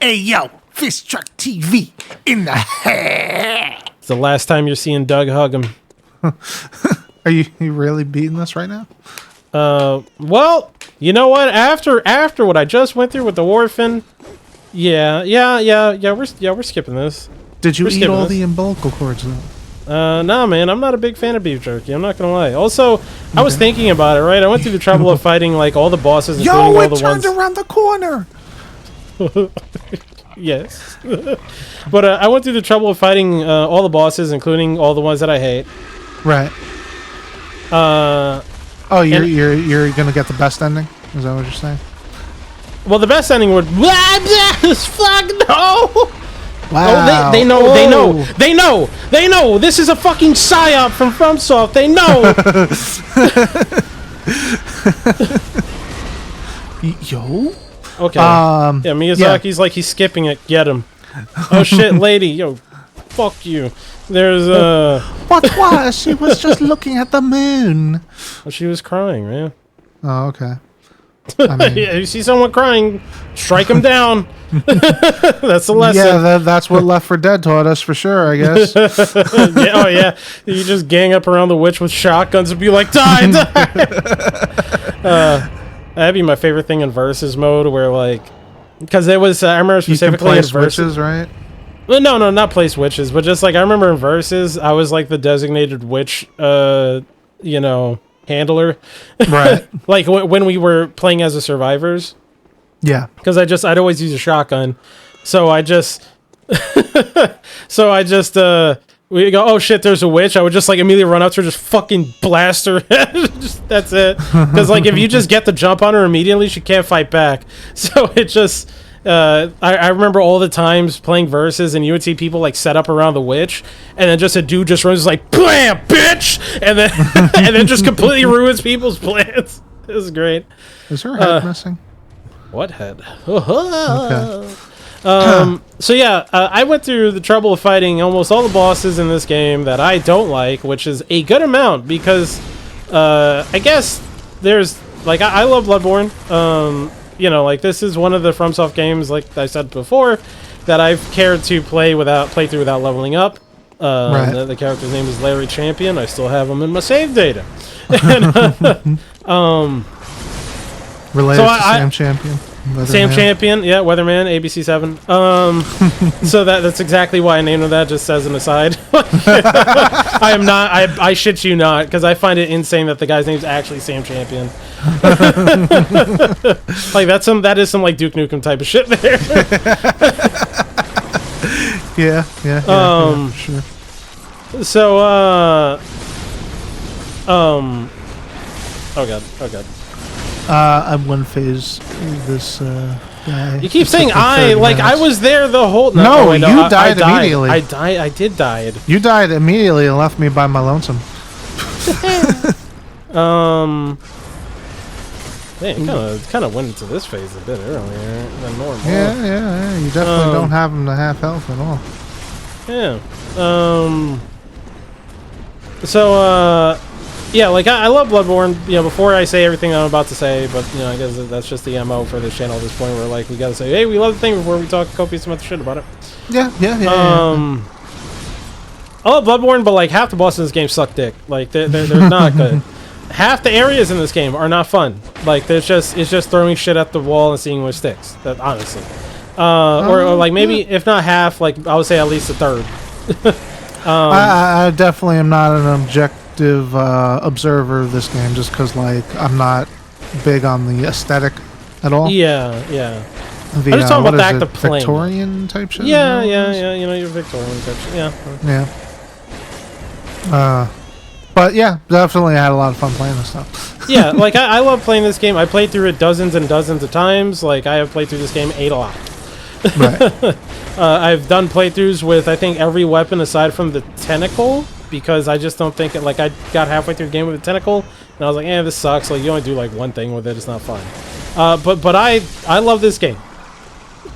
Hey yo, Fist Truck TV in the head. It's the last time you're seeing Doug hug him. Are you really beating this right now? Well, you know what? After what I just went through with the Orphan, we're skipping this. Did you eat all the umbilical cords though? No, man, I'm not a big fan of beef jerky. I'm not gonna lie. Also, I was thinking about it, right? I went through the trouble of fighting like all the bosses, including all the ones. Yo, it turned around the corner. Yes, but I went through the trouble of fighting all the bosses, including all the ones that I hate. Right. Oh, you're gonna get the best ending? Is that what you're saying? Well, the best ending would. Fuck no! Wow. Oh, they know. This is a fucking psyop from FromSoft. They know. Yo. Okay. Yeah, Miyazaki's like he's skipping it. Get him. Oh shit, lady. Yo, fuck you. There's What was? She was just looking at the moon. Well, she was crying, man. Oh, okay. I mean, yeah, you see someone crying, strike him down. That's the lesson. Yeah, that's what Left 4 Dead taught us for sure, I guess. Yeah, oh yeah, you just gang up around the witch with shotguns and be like, die. That'd be my favorite thing in versus mode, where like, because it was I remember specifically in versus, right? Well, no, not place witches, but just like I remember in versus, I was like the designated witch, handler, right? Like when we were playing as the survivors. Yeah, because I'd always use a shotgun, so I just we go, oh shit, there's a witch. I would just like immediately run up to her, just fucking blast her. That's it. Because like if you just get the jump on her immediately, she can't fight back. So it just I remember all the times playing versus, and you would see people like set up around the witch, and then just a dude just runs like blam, bitch, and then and then just completely ruins people's plans. It was great. Is her head missing? What head? Okay. So yeah, I went through the trouble of fighting almost all the bosses in this game that I don't like, which is a good amount because I guess there's like I love Bloodborne. Like this is one of the FromSoft games, like I said before, that I've cared to play through without leveling up. Right. The character's name is Larry Champion. I still have him in my save data. And, related to Sam Champion. Sam Champion, yeah, Weatherman, ABC7. So that's exactly why I named him that, just as an aside. I am not, I shit you not, because I find it insane that the guy's name's actually Sam Champion. Like, that is some, like, Duke Nukem type of shit there. Yeah, sure. So, oh god. I'm one phase this guy. You keep saying I was there the whole... No, you died immediately. I did die. You died immediately and left me by my lonesome. Man, kind of went into this phase a bit earlier than normal. Yeah. You definitely don't have him to half health at all. Yeah. So, yeah, like, I love Bloodborne, before I say everything I'm about to say, but, I guess that's just the MO for this channel at this point, where, like, we gotta say, hey, we love the thing before we talk copious amounts of shit about it. Yeah. I love Bloodborne, but, like, half the bosses in this game suck dick. Like, they're not good. Half the areas in this game are not fun. Like, it's just throwing shit at the wall and seeing what sticks, honestly. Or, like, maybe, if not half, like, I would say at least a third. I definitely am not an objective observer of this game, just because like I'm not big on the aesthetic at all. Yeah. The, I'm just talking about the act of playing. Victorian type shit. Yeah. You're Victorian type shit. Yeah. But yeah, definitely had a lot of fun playing this stuff. Yeah, like I love playing this game. I played through it dozens and dozens of times. Like I have played through this game a lot. Right. I've done playthroughs with I think every weapon aside from the tentacle, because I just don't think like I got halfway through the game with the tentacle and I was like, this sucks. Like you only do like one thing with it, it's not fun. But I love this game.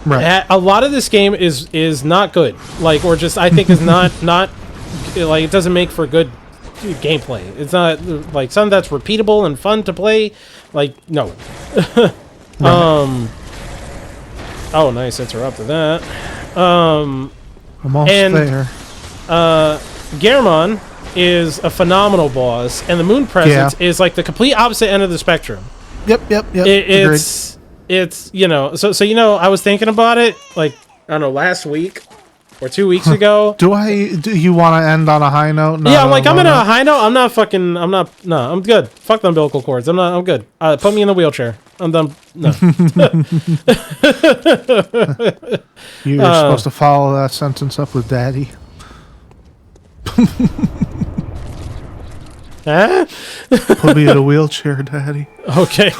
Right. A lot of this game is not good. Like or just I think is not like it doesn't make for good gameplay. It's not like something that's repeatable and fun to play. Like no. Right. Oh, nice. Interrupted that. Almost and- there. Gehrman is a phenomenal boss, and the Moon Presence is like the complete opposite end of the spectrum. Yep. It's you know, so you know, I was thinking about it like I don't know, last week or 2 weeks ago. Do you want to end on a high note? Yeah, I'm in a high note. I'm good. Fuck the umbilical cords. I'm good. Put me in the wheelchair. I'm done. No. You're supposed to follow that sentence up with daddy. Huh? Put me in a wheelchair, daddy. Okay.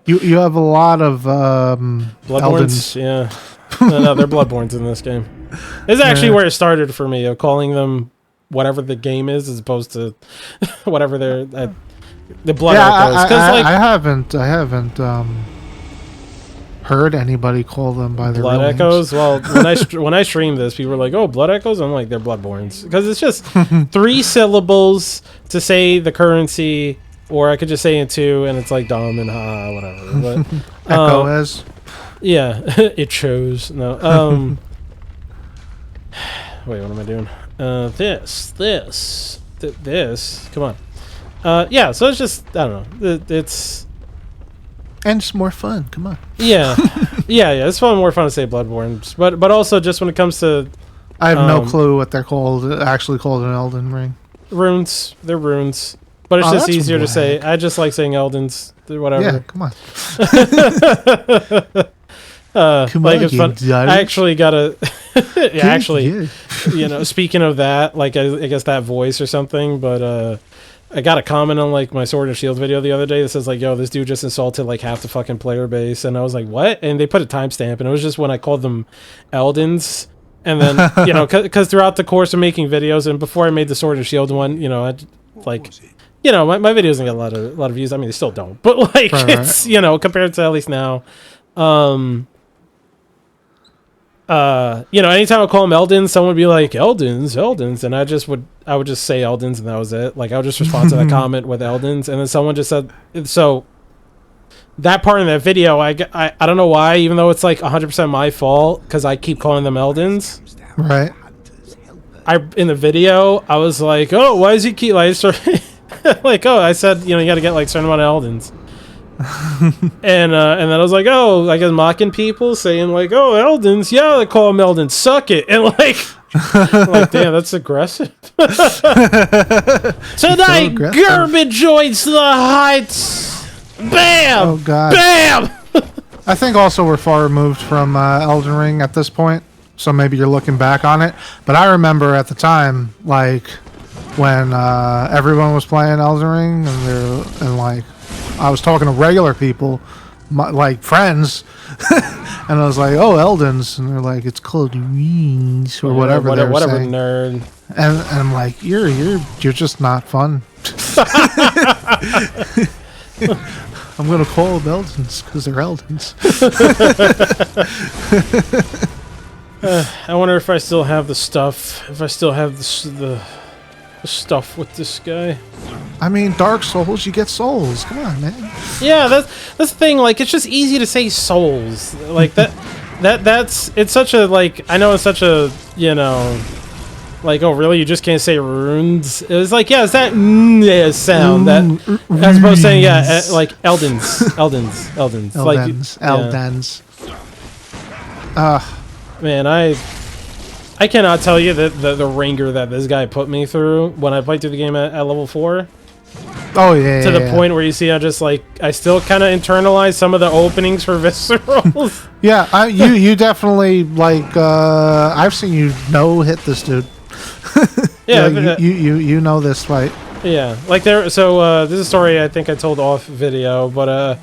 You have a lot of Bloodborns, yeah. No, they're Bloodborns in this game. This is actually where it started for me, of calling them whatever the game is, as opposed to whatever they're the blood echoes. I haven't heard anybody call them by their blood real echoes. names. Well, when I stream this, people are like, "Oh, blood echoes." I'm like, "They're Bloodborns," because it's just 3 syllables to say the currency, or I could just say in 2, and it's like dumb and ha, whatever. But Echo as. yeah, it shows. No. Wait, what am I doing? This. Come on. Yeah. So it's just I don't know. It's. And it's more fun. Come on. Yeah. yeah. It's more fun to say Bloodborne, but also just when it comes to. I have no clue what they're actually called in Elden Ring. Runes. They're runes. But it's just easier to say. I just like saying Eldens. Whatever. Yeah, come on. Come on, it's fun. I actually got a. You know, speaking of that, like I guess that voice or something, but I got a comment on like my Sword and Shield video the other day that says like, "Yo, this dude just insulted like half the fucking player base," and I was like, "What?" And they put a timestamp, and it was just when I called them Eldens, and then you know, because throughout the course of making videos, and before I made the Sword and Shield one, you know, I like. You know, my videos don't get a lot of views. I mean, they still don't, but like it's you know, compared to at least now, you know, anytime I call them Eldens, someone would be like Eldens, and I would just say Eldens, and that was it. Like I would just respond to that comment with Eldens, and then someone just said so. That part in that video, I don't know why, even though it's like 100% my fault because I keep calling them Eldens. Right. In the video, I was like, oh, why does he keep like? Like, oh, I said, you know, you got to get like a certain amount of Eldens. and then I was like, oh, I guess mocking people, saying like, oh, Eldens, yeah, they call them Eldens, suck it. And like, I'm like, damn, that's aggressive. Tonight, Gehrman joins the heights. Bam! Oh, God. Bam! I think also we're far removed from Elden Ring at this point, so maybe you're looking back on it. But I remember at the time, like, when everyone was playing Elden Ring, and like I was talking to regular people, like friends, and I was like, "Oh, Eldens," and they're like, "It's called rings or whatever." Whatever, saying. nerd. And I'm like, "You're just not fun." I'm gonna call them Eldens because they're Eldens. I wonder if I still have the stuff. If I still have the stuff with this guy. I mean, Dark Souls, you get souls. Come on, man. Yeah, that's the thing. Like, it's just easy to say souls. Like that's it's such a like. I know it's such a you know, like, oh really? You just can't say runes. It's like, yeah, it's that sound that as opposed to saying like Eldens. Man, I cannot tell you the ringer that this guy put me through when I played through the game at level 4. Oh yeah. To the point where you see, I still kind of internalize some of the openings for viscerals. Yeah, you definitely like. I've seen you hit this dude. Yeah, you know this fight. Yeah, like there. So this is a story I think I told off video, but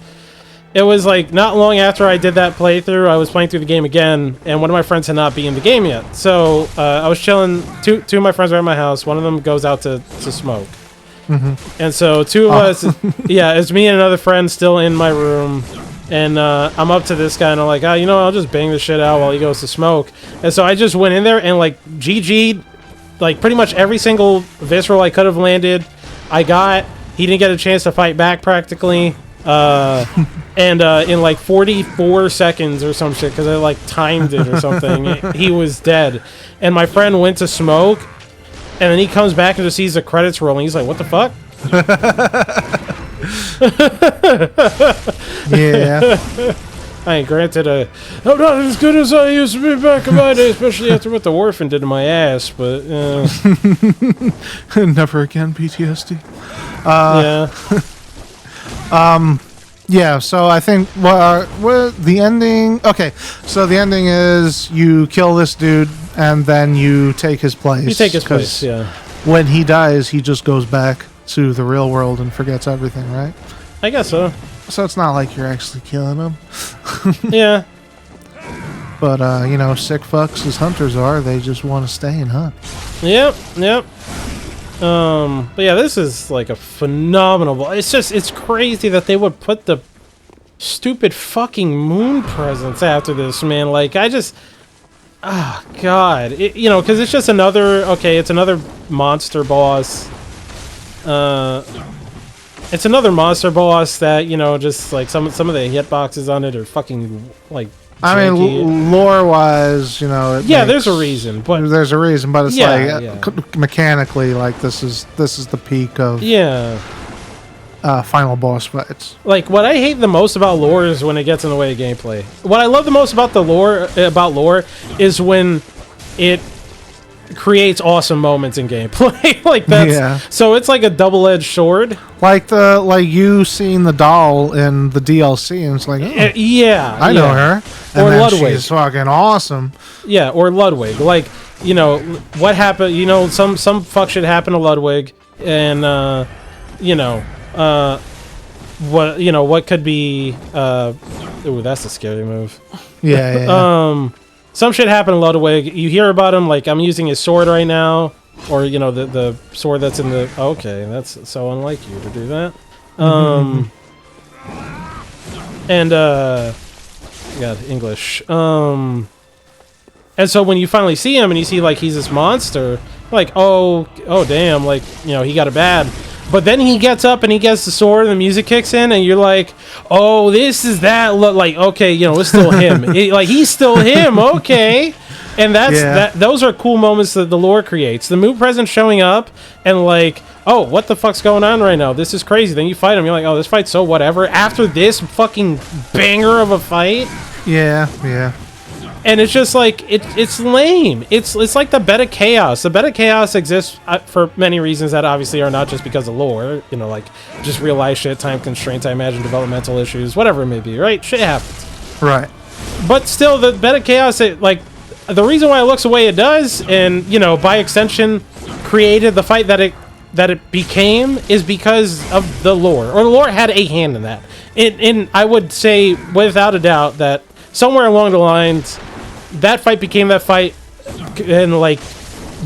it was like not long after I did that playthrough, I was playing through the game again, and one of my friends had not been in the game yet. So I was chilling. Two of my friends were at my house. One of them goes out to smoke. Mm-hmm. And so 2 of us, yeah, it's me and another friend still in my room. And I'm up to this guy, and I'm like, oh, you know, I'll just bang this shit out while he goes to smoke. And so I just went in there and, like, GG'd, like, pretty much every single visceral I could have landed. I got. He didn't get a chance to fight back, practically. And in like 44 seconds or some shit, because I like timed it or something, he was dead. And my friend went to smoke, and then he comes back and just sees the credits rolling. He's like, "What the fuck?" Yeah. I ain't granted I'm not as good as I used to be back in my day, especially after what the Orphan did to my ass. But Never again PTSD. yeah. Yeah, so I think what the ending. Okay, so the ending is you kill this dude and then you take his place. You take his place, 'cause yeah. when he dies, he just goes back to the real world and forgets everything, right? I guess so. So it's not like you're actually killing him. Yeah. But, you know, sick fucks as hunters are, they just want to stay and hunt. Yep. But yeah, this is like a phenomenal. It's crazy that they would put the stupid fucking moon presents after this, man. Like, God. You know, because it's just it's another monster boss. It's another monster boss that, you know, just like some of the hitboxes on it are fucking like. I mean, lore-wise, you know. There's a reason, but there's a reason, but it's mechanically, like this is the peak of final boss fights. Like, what I hate the most about lore is when it gets in the way of gameplay. What I love the most about lore is when it creates awesome moments in gameplay. Like that's so it's like a double-edged sword. Like you seeing the doll in the DLC, and it's like, I know her. And or then Ludwig. She's fucking awesome. Yeah, or Ludwig. Like, you know, what happened? You know, some fuck shit happened to Ludwig, and what could be? Ooh, that's a scary move. Yeah. Some shit happened to Ludwig. You hear about him, like, I'm using his sword right now. Or, you know, the sword that's in the... Okay, that's so unlike you to do that. God, English. And so when you finally see him and you see, like, he's this monster, like, oh, damn, like, you know, he got it bad. But then he gets up and he gets the sword and the music kicks in and you're like, oh, this is that, like, okay, you know, it's still him. He's still him, okay. And those are cool moments that the lore creates. The moon present showing up and like, oh, what the fuck's going on right now? This is crazy. Then you fight him, you're like, oh, this fight's so whatever. After this fucking banger of a fight. Yeah. And it's just like it's lame. It's like the beta chaos. The beta chaos exists for many reasons that obviously are not just because of lore. You know, like just real life shit, time constraints. I imagine developmental issues, whatever it may be. Right? Shit happens. Right. But still, the beta chaos, the reason why it looks the way it does, and you know, by extension, created the fight that it became, is because of the lore. Or the lore had a hand in that. And I would say, without a doubt, that somewhere along the lines, that fight became that fight, and like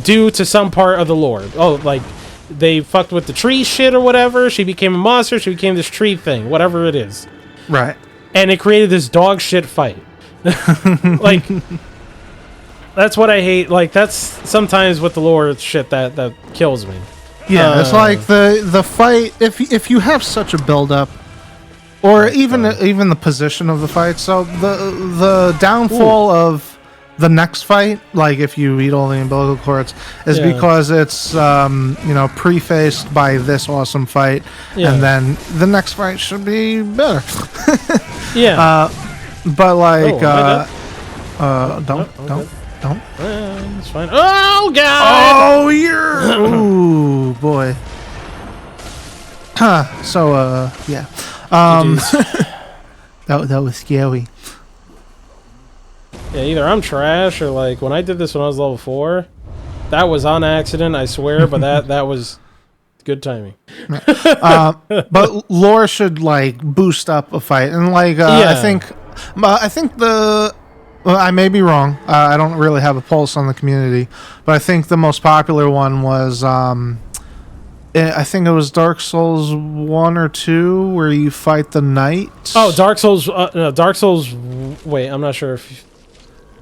due to some part of the lore. Oh, like they fucked with the tree shit or whatever. She became a monster. She became this tree thing, whatever it is. Right. And it created this dog shit fight. Like, that's what I hate. Like, that's sometimes with the lore shit that kills me. Yeah, it's like the fight. If you have such a build up. Or even the position of the fight. So the downfall of the next fight, like if you eat all the umbilical cords, is because it's prefaced by this awesome fight, and then the next fight should be better. But like, don't. It's fine. Oh god! Oh, ooh boy. So yeah. That was scary. Yeah, either I'm trash or like when I did this when I was level 4, that was on accident, I swear, but that was good timing. But lore should like boost up a fight, and like I think I may be wrong. I don't really have a pulse on the community, but I think the most popular one was I think it was Dark Souls 1 or 2 where you fight the knight. Oh, Dark Souls. Dark Souls. Wait, I'm not sure if.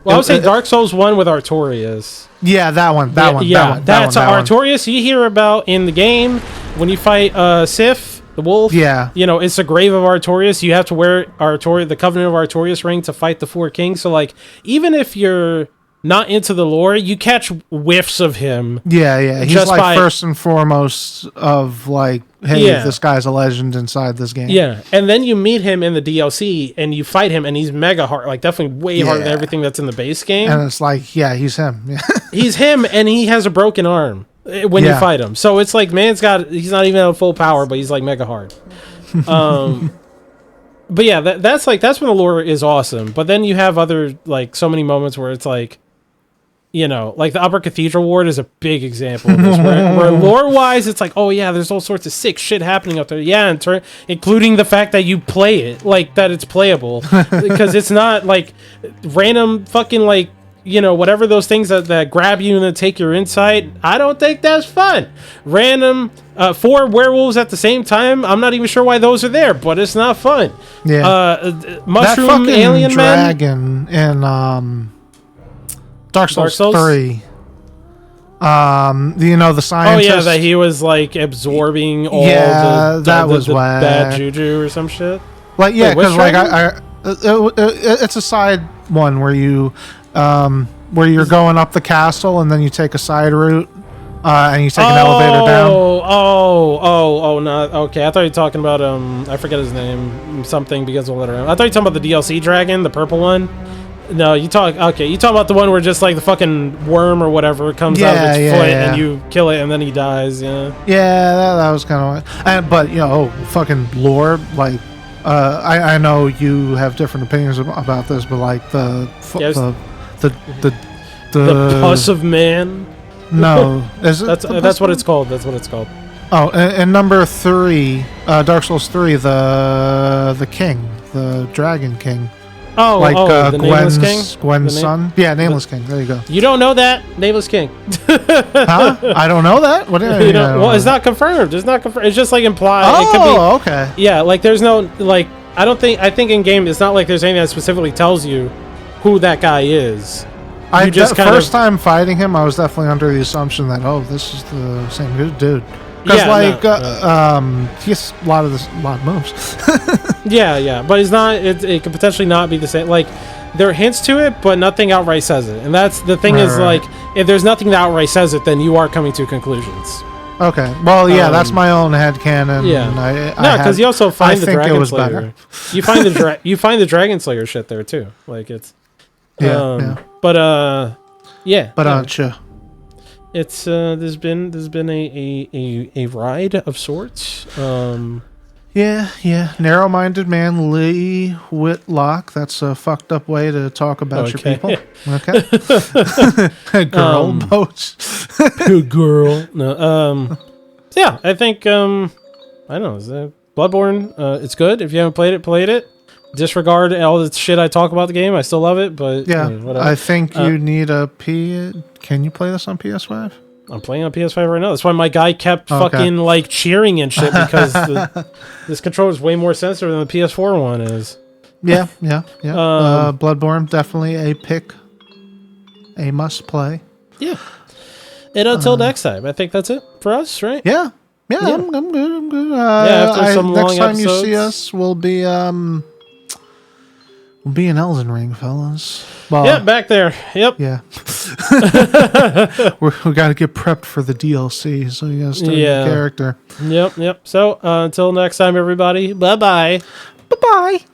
Well, I would say Dark Souls 1 with Artorias. Yeah, that one. That's Artorias you hear about in the game when you fight Sif. the wolf. Yeah. You know, it's the grave of Artorias. You have to wear the Covenant of Artorias ring to fight the four kings. So, like, even if you're not into the lore, you catch whiffs of him. Yeah. He's like first and foremost of like, hey, this guy's a legend inside this game. Yeah, and then you meet him in the DLC and you fight him, and he's mega hard, like definitely way harder than everything that's in the base game. And it's like, he's him. He's him, and he has a broken arm when you fight him. So it's like, he's not even at full power, but he's like mega hard. But yeah, that's when the lore is awesome. But then you have other, like, so many moments where it's like, you know, like the Upper Cathedral Ward is a big example of this, where lore-wise, it's like, oh yeah, there's all sorts of sick shit happening up there. Yeah, including the fact that you play it, like, that it's playable. Because it's not, like, random fucking, like, you know, whatever those things that grab you and then take your insight. I don't think that's fun. Random 4 werewolves at the same time, I'm not even sure why those are there, but it's not fun. Yeah. Mushroom alien dragon in Dark Souls 3. You know, the scientist. Oh yeah, that he was like absorbing all the bad juju or some shit. Like, yeah, because like it's a side one where you're going up the castle and then you take a side route and you take an elevator down. Not okay. I thought you were talking about I forget his name, something because of letter. I thought you were talking about the DLC dragon, the purple one. No, you talk about the one where just like the fucking worm or whatever comes out of its foot and you kill it and then he dies. Yeah, that was kind of. But you know, fucking lore. Like, I know you have different opinions about this, but like the pus of man. No, is it? That's what it's called. That's what it's called. Oh, and number 3, Dark Souls 3, the king, the dragon king. Oh, like the Nameless King? Gwen's son? Yeah, Nameless King. There you go. You don't know that? Nameless King. Huh? I don't know that? What do you know? Well, it's not confirmed. It's not confirmed. It's just like implied. Oh, it could be, okay. Yeah, like there's no, like, I think in game, it's not like there's anything that specifically tells you who that guy is. First time fighting him, I was definitely under the assumption that, this is the same dude. Because he has a lot of moves. yeah, but it's not. It could potentially not be the same. Like, there are hints to it, but nothing outright says it. And that's the thing like, if there's nothing that outright says it, then you are coming to conclusions. Okay. Well, yeah, that's my own headcanon. Yeah. Because you also find the Dragon Slayer. You find the Dragon Slayer shit there too. Like it's. But aren't you? It's there's been a ride of sorts. Narrow-minded man Lee Whitlock. That's a fucked up way to talk about your people. Okay. Girl boats. Good girl. No. Yeah, I think I don't know. Is that Bloodborne? It's good. If you haven't played it. Disregard all the shit I talk about the game. I still love it, but whatever. I think you need a P. Can you play this on PS5? I'm playing on PS5 right now. That's why my guy kept fucking like cheering and shit because this controller is way more sensitive than the PS4 one is. Yeah. Bloodborne, definitely a pick, a must play. Yeah. And until next time, I think that's it for us, right? Yeah. I'm good. After some long next time you see us, we'll be in Elden Ring, fellas. Well, back there. Yep. Yeah. we got to get prepped for the DLC, so you got to start your character. Yep. So, until next time, everybody. Bye-bye. Bye-bye.